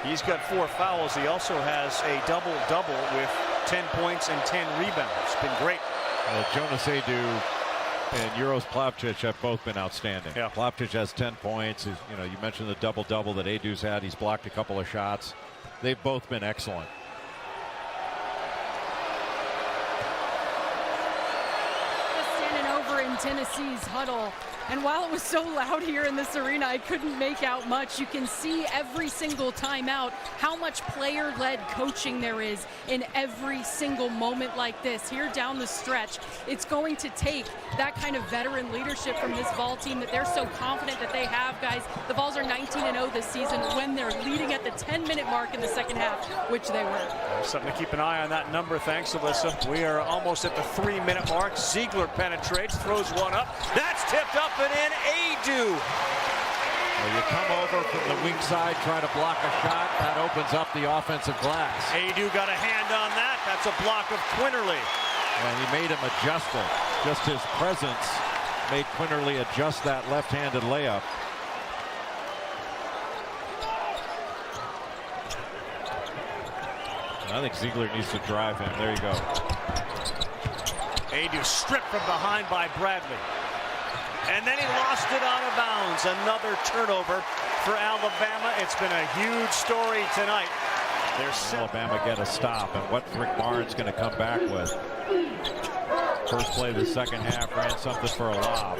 He's got 4 fouls. He also has a double-double with 10 points and 10 rebounds. Been great. Jonas Aidoo and Uros Plavšić have both been outstanding. Yeah. Plavšić has 10 points. You mentioned the double-double that Aidoo's had. He's blocked a couple of shots. They've both been excellent. Just standing over in Tennessee's huddle. And while it was so loud here in this arena, I couldn't make out much. You can see every single timeout how much player-led coaching there is in every single moment like this. Here down the stretch, it's going to take that kind of veteran leadership from this Vol team that they're so confident that they have, guys. The Vols are 19-0 this season when they're leading at the 10-minute mark in the second half, which they were. Something to keep an eye on that number. Thanks, Alyssa. We are almost at the 3-minute mark. Ziegler penetrates, throws one up. That's tipped up and in. Aidoo. Well, you come over from the weak side, try to block a shot. That opens up the offensive glass. Aidoo got a hand on that. That's a block of Quinterly. And he made him adjust it. Just his presence made Quinterly adjust that left-handed layup. I think Ziegler needs to drive him. There you go. Aidoo stripped from behind by Bradley. And then he lost it out of bounds. Another turnover for Alabama. It's been a huge story tonight. Alabama get a stop, and what's Rick Barnes going to come back with? First play of the second half, ran something for a lob.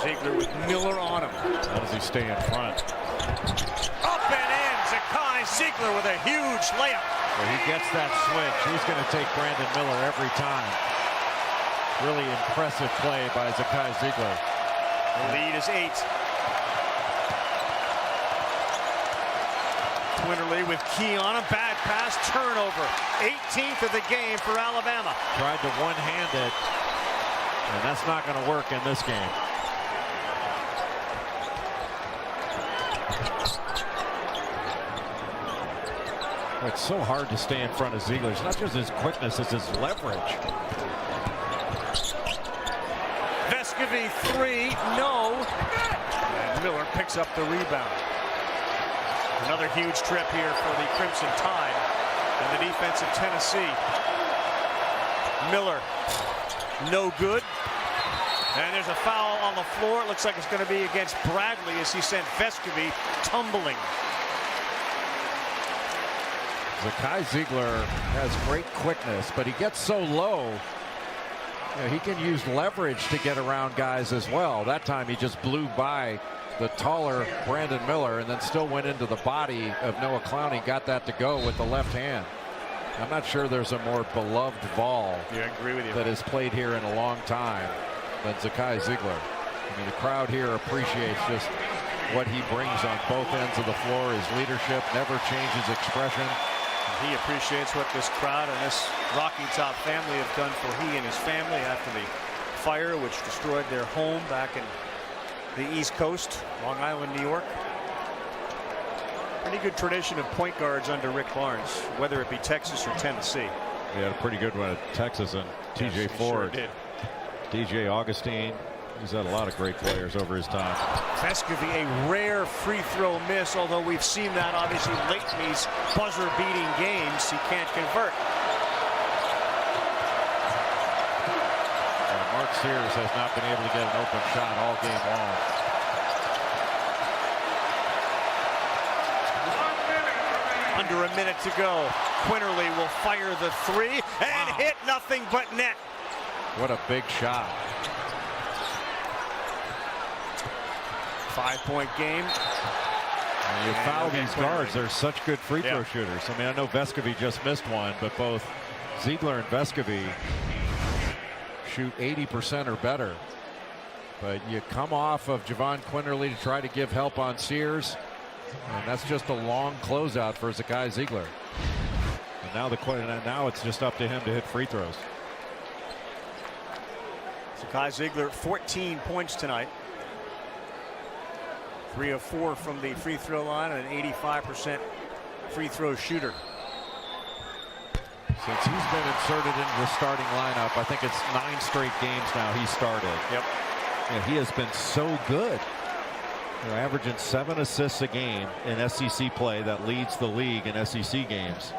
Ziegler with Miller on him. How does he stay in front? Up and in. Zakai Ziegler with a huge layup. Well, he gets that switch. He's going to take Brandon Miller every time. Really impressive play by Zakai Ziegler. The lead is 8. Quinterly with key on him. Bad pass, turnover. 18th of the game for Alabama. Tried to one-hand it, and that's not going to work in this game. It's so hard to stay in front of Ziegler. It's not just his quickness, it's his leverage. Vescovi 3, no. And Miller picks up the rebound. Another huge trip here for the Crimson Tide and the defense of Tennessee. Miller, no good. And there's a foul on the floor. It looks like it's going to be against Bradley as he sent Vescovi tumbling. Zakai Ziegler has great quickness, but he gets so low. He can use leverage to get around guys as well. That time he just blew by the taller Brandon Miller and then still went into the body of Noah Clowney. Got that to go with the left hand. I'm not sure there's a more beloved Vol I agree with you. that has played here in a long time than Zakai Ziegler. I mean, the crowd here appreciates just what he brings on both ends of the floor. His leadership, never changes expression. He appreciates what this crowd and this Rocky Top family have done for he and his family after the fire which destroyed their home back in the East Coast, Long Island, New York. Pretty good tradition of point guards under Rick Barnes, whether it be Texas or Tennessee. He had a pretty good one at Texas and TJ Ford. Sure did. DJ Augustine. He's had a lot of great players over his time. Vescovi, a rare free throw miss, although we've seen that obviously late in these buzzer-beating games. He can't convert. And Mark Sears has not been able to get an open shot all game long. Under a minute to go. Quinterly will fire the 3 and hit nothing but net. What a big shot. 5-point game. And you foul these guards. They're such good free throw shooters. I mean, I know Vescovi just missed one, but both Ziegler and Vescovi shoot 80% or better. But you come off of Javon Quinterly to try to give help on Sears, and that's just a long closeout for Zakai Ziegler. And now it's just up to him to hit free throws. Zakai Ziegler, 14 points tonight. 3 of 4 from the free throw line and an 85% free throw shooter. Since he's been inserted into the starting lineup, I think it's 9 straight games now he started. Yep. Yeah, he has been so good. Averaging 7 assists a game in SEC play. That leads the league in SEC games.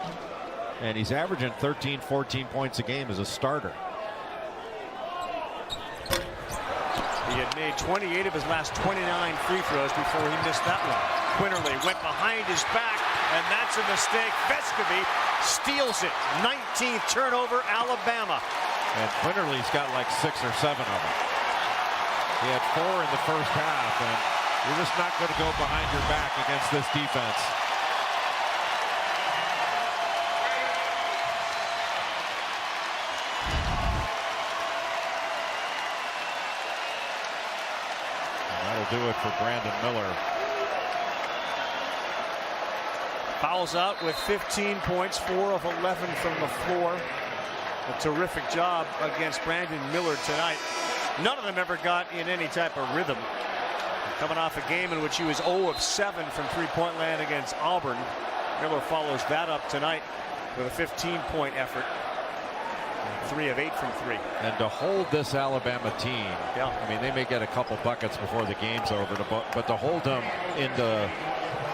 And he's averaging 13, 14 points a game as a starter. He had made 28 of his last 29 free throws before he missed that one. Quinterly went behind his back, and that's a mistake. Vescovi steals it. 19th turnover, Alabama. And Quinterly's got like 6 or 7 of them. He had 4 in the first half, and you're just not going to go behind your back against this defense. Do it for Brandon Miller. Fouls out with 15 points, 4 of 11 from the floor. A terrific job against Brandon Miller tonight. None of them ever got in any type of rhythm. Coming off a game in which he was 0 of 7 from three-point land against Auburn. Miller follows that up tonight with a 15-point effort. 3 of 8 from 3. And to hold this Alabama team, yeah. I mean, they may get a couple buckets before the game's over, but to hold them into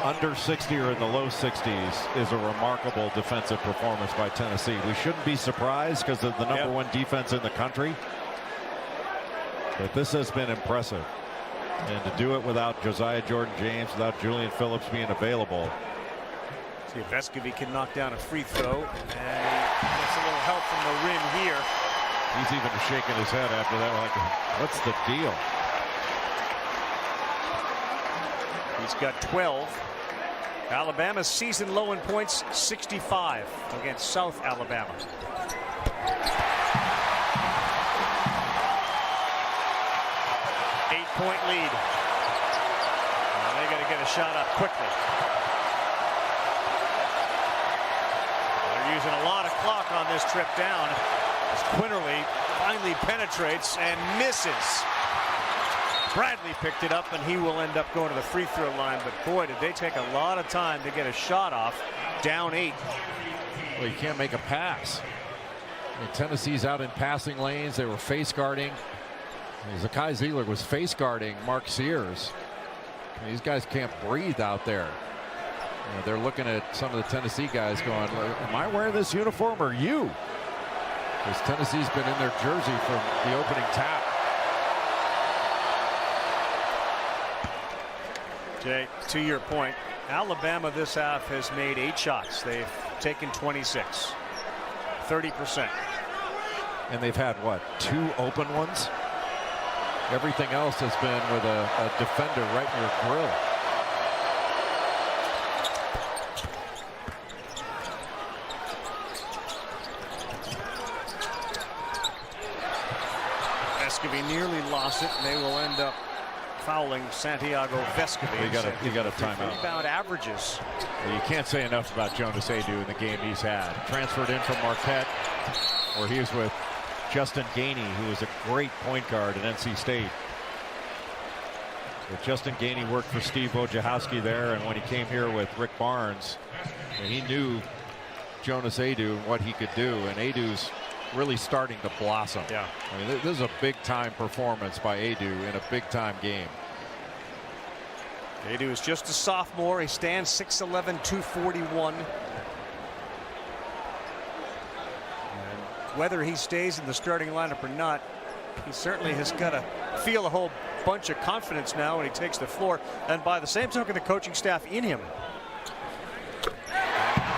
under 60 or in the low 60s is a remarkable defensive performance by Tennessee. We shouldn't be surprised because they're the number one defense in the country. But this has been impressive. And to do it without Josiah Jordan-James, without Julian Phillips being available. See if Vescovi can knock down a free throw, and he gets a little help from the rim here. He's even shaking his head after that, like, what's the deal? He's got 12. Alabama's season low in points, 65 against South Alabama. Eight-point lead. Now they got to get a shot up quickly. Using a lot of clock on this trip down as Quinterly finally penetrates and misses. Bradley picked it up, and he will end up going to the free throw line, but boy, did they take a lot of time to get a shot off. Down 8. Well, you can't make a pass. And Tennessee's out in passing lanes. They were face guarding. Zakai Zeigler was face guarding Mark Sears. And these guys can't breathe out there. They're looking at some of the Tennessee guys going, am I wearing this uniform or you? Because Tennessee's been in their jersey from the opening tap. Jay, to your point, Alabama this half has made 8 shots. They've taken 26. 30%. And they've had, what, 2 open ones? Everything else has been with a defender right in your grill. Vescovi nearly lost it, and they will end up fouling Santiago Vescovi. You got a timeout. Rebound averages. Well, you can't say enough about Jonas Aidoo in the game he's had. Transferred in from Marquette, where he was with Justin Gainey, who was a great point guard at NC State. But Justin Gainey worked for Steve Wojciechowski there, and when he came here with Rick Barnes, he knew Jonas Aidoo and what he could do, and Aidoo's really starting to blossom. Yeah. I mean, this is a big-time performance by Aidoo in a big-time game. Aidoo is just a sophomore. He stands 6'11", 241. And whether he stays in the starting lineup or not, he certainly has got to feel a whole bunch of confidence now when he takes the floor. And by the same token, the coaching staff in him.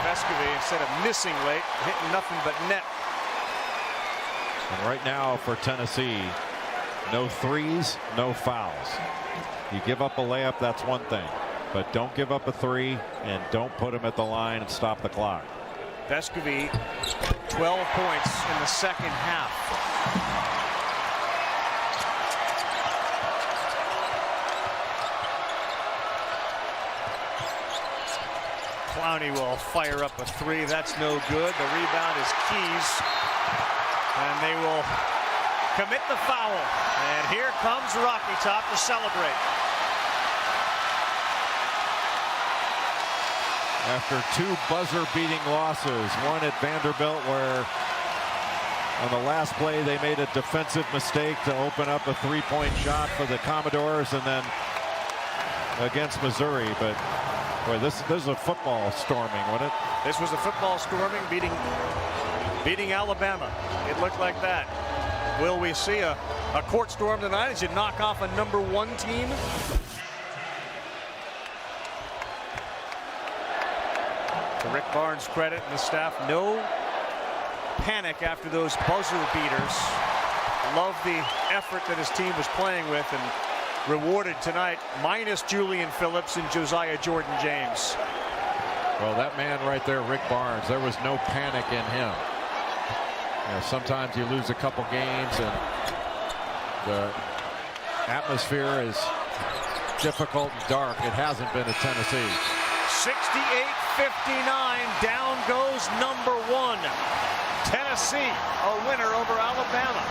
Vescovi, instead of missing late, hitting nothing but net. And right now for Tennessee, no threes, no fouls. You give up a layup, that's one thing. But don't give up a 3, and don't put him at the line and stop the clock. Vescovi, 12 points in the second half. Clowney will fire up a 3. That's no good. The rebound is Keys. And they will commit the foul. And here comes Rocky Top to celebrate. After 2 buzzer-beating losses, one at Vanderbilt where On the last play, they made a defensive mistake to open up a three-point shot for the Commodores, and then against Missouri. But boy, this is a football storming, wasn't it? This was a football storming, beating Alabama. It looked like that. Will we see a court storm tonight as you knock off a #1 team? To Rick Barnes' credit and the staff, no panic after those buzzer beaters. Love the effort that his team was playing with, and rewarded tonight minus Julian Phillips and Josiah Jordan-James. Well, that man right there, Rick Barnes, there was no panic in him. You know, sometimes you lose a couple games and the atmosphere is difficult and dark. It hasn't been at Tennessee. 68-59, down goes #1. Tennessee, a winner over Alabama.